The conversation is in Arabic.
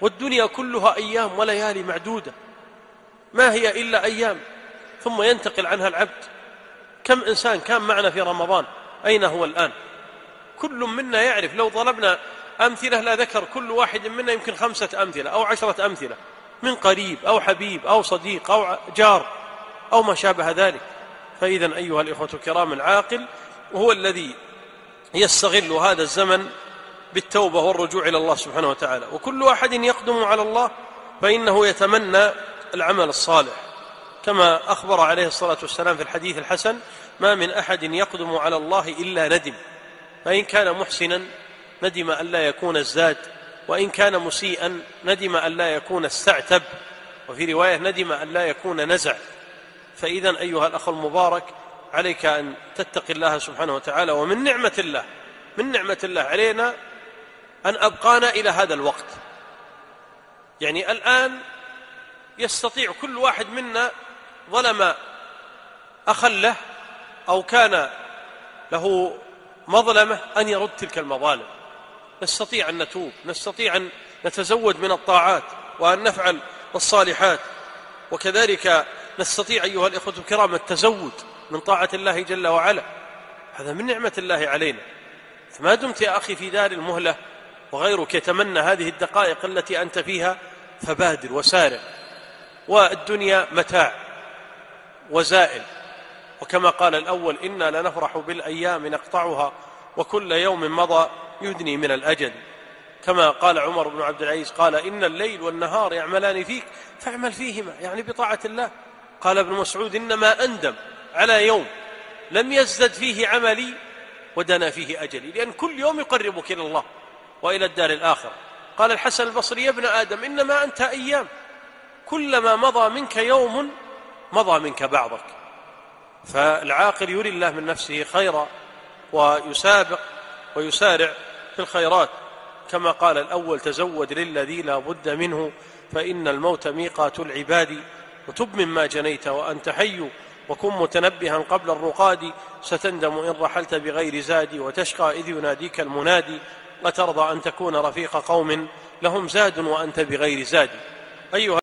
والدنيا كلها أيام وليالي معدودة، ما هي إلا أيام ثم ينتقل عنها العبد. كم إنسان كان معنا في رمضان أين هو الآن؟ كل منا يعرف، لو طلبنا أمثلة لا ذكر كل واحد منا يمكن 5 أمثلة أو 10 أمثلة من قريب أو حبيب أو صديق أو جار أو ما شابه ذلك. فإذا أيها الإخوة الكرام، العاقل هو الذي يستغل هذا الزمن بالتوبة والرجوع إلى الله سبحانه وتعالى. وكل أحد يقدم على الله فإنه يتمنى العمل الصالح، كما أخبر عليه الصلاة والسلام في الحديث الحسن: ما من أحد يقدم على الله إلا ندم، فإن كان محسنا ندم أن لا يكون ازداد، وإن كان مسيئا ندم أن لا يكون استعتب، وفي رواية ندم أن لا يكون نزع. فإذا أيها الأخ المبارك، عليك أن تتقي الله سبحانه وتعالى. ومن نعمة الله علينا أن أبقانا إلى هذا الوقت. يعني الآن يستطيع كل واحد منا ظلم أخا له أو كان له مظلمة أن يرد تلك المظالم. نستطيع أن نتوب، نستطيع أن نتزود من الطاعات وأن نفعل الصالحات، وكذلك نستطيع أيها الإخوة الكرام التزود من طاعة الله جل وعلا. هذا من نعمة الله علينا. فما دمت يا أخي في دار المهلة وغيرك يتمنى هذه الدقائق التي أنت فيها، فبادر وسارع. والدنيا متاع وزائل، وكما قال الأول: إنا لنفرح بالأيام نقطعها وكل يوم مضى يدني من الأجل. كما قال عمر بن عبد العزيز قال: إن الليل والنهار يعملان فيك فاعمل فيهما، يعني بطاعة الله. قال ابن مسعود: إنما أندم على يوم لم يزدد فيه عملي ودنا فيه أجلي، لأن كل يوم يقربك إلى الله وإلى الدار الآخرة. قال الحسن البصري: يا ابن آدم إنما أنت أيام، كلما مضى منك يوم مضى منك بعضك. فالعاقل يري الله من نفسه خيرا ويسابق ويسارع في الخيرات، كما قال الأول: تزود للذي لا بد منه فإن الموت ميقات العباد، وتب مما جنيت وأنت حي، وكن متنبها قبل الرقاد، ستندم إن رحلت بغير زاد، وتشقى إذ يناديك المنادي، أترضى أن تكون رفيق قوم لهم زاد وأنت بغير زاد. أيها